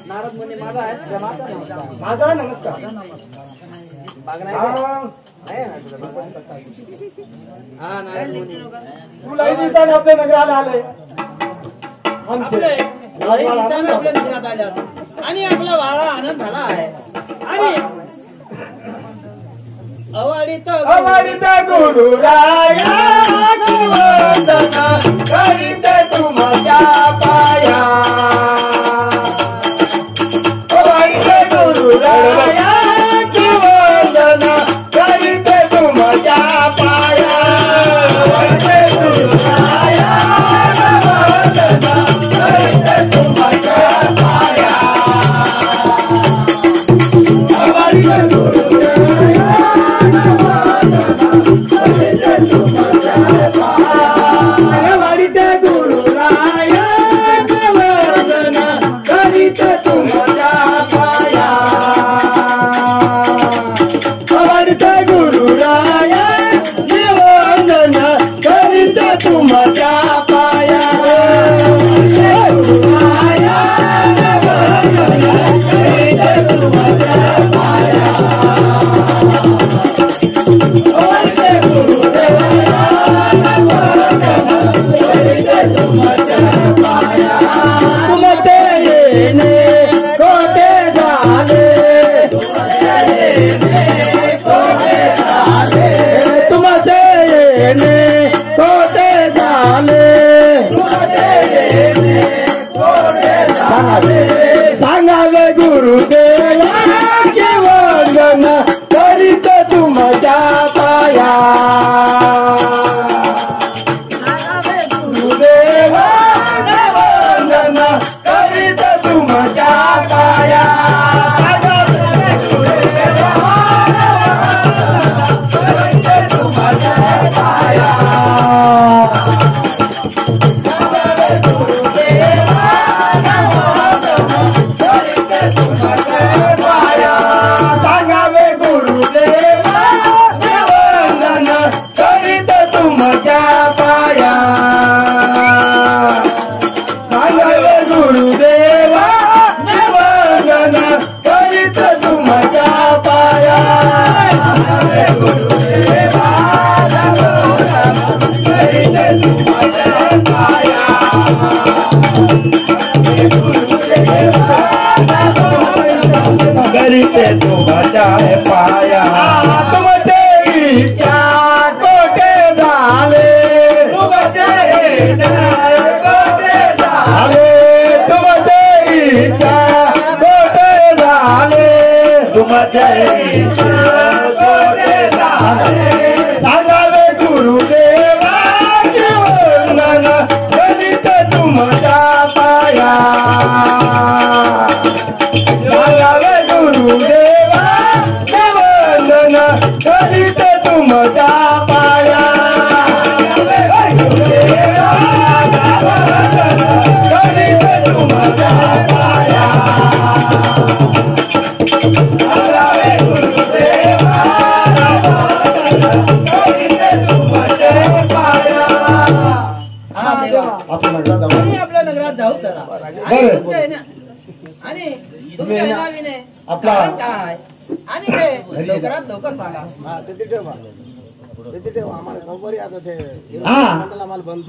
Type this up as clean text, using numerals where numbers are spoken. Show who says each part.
Speaker 1: नारद मुनी माझा आहे
Speaker 2: माझा नमस्कार
Speaker 1: हा नारद मुनी
Speaker 2: तुला दिवसाने आपल्या नगराला आले
Speaker 1: आपल्या नगरात आले आणि आपला वाळा आनंद झाला आहे आणि अवाडीत
Speaker 2: गुरुराया वंदना करीत तुमच्या पाया अवाडीत गुरुराया वंदना करीत तुमच्या पाया अवाडीत गुरुराया वंदना करीत तुमच्या पाया अवाडीत गुरुराया सांगावे गुरुदेवा वंदन करीत तुमच्या पाया गुरुदेवा वंदन करीत तुमच्या पाया करीत तुमच्या पाया सांगावे गुरुदेवा वंदन करीत तुमच्या पाया सांगावे गुरुदेवा वंदन करीत तुमच्या पाया गुरुदेवा करीत तुमच्या पाया करीते तुमच्या पाया तुमचे इच्छा कोटे झाले तुमचे कोटे झाले तुमचे इच्छा कोटे झाले तुमचे इच्छा कोटे झाले सांगावे गुरुदेवा वंदन करीत तुमच्या पाया सांगावे गुरुदेवा वंदन करीत तुमच्या पाया गुरुदेवा वंदन करीत तुमच्या पाया सांगावे गुरुदेवा वंदन करीत तुमच्या पाया
Speaker 1: आपल्या नगरात जाऊ चला आणि तुम्ही
Speaker 2: आपला
Speaker 1: काय आणि ते लवकरात लवकर सांगा
Speaker 2: आम्हाला बंद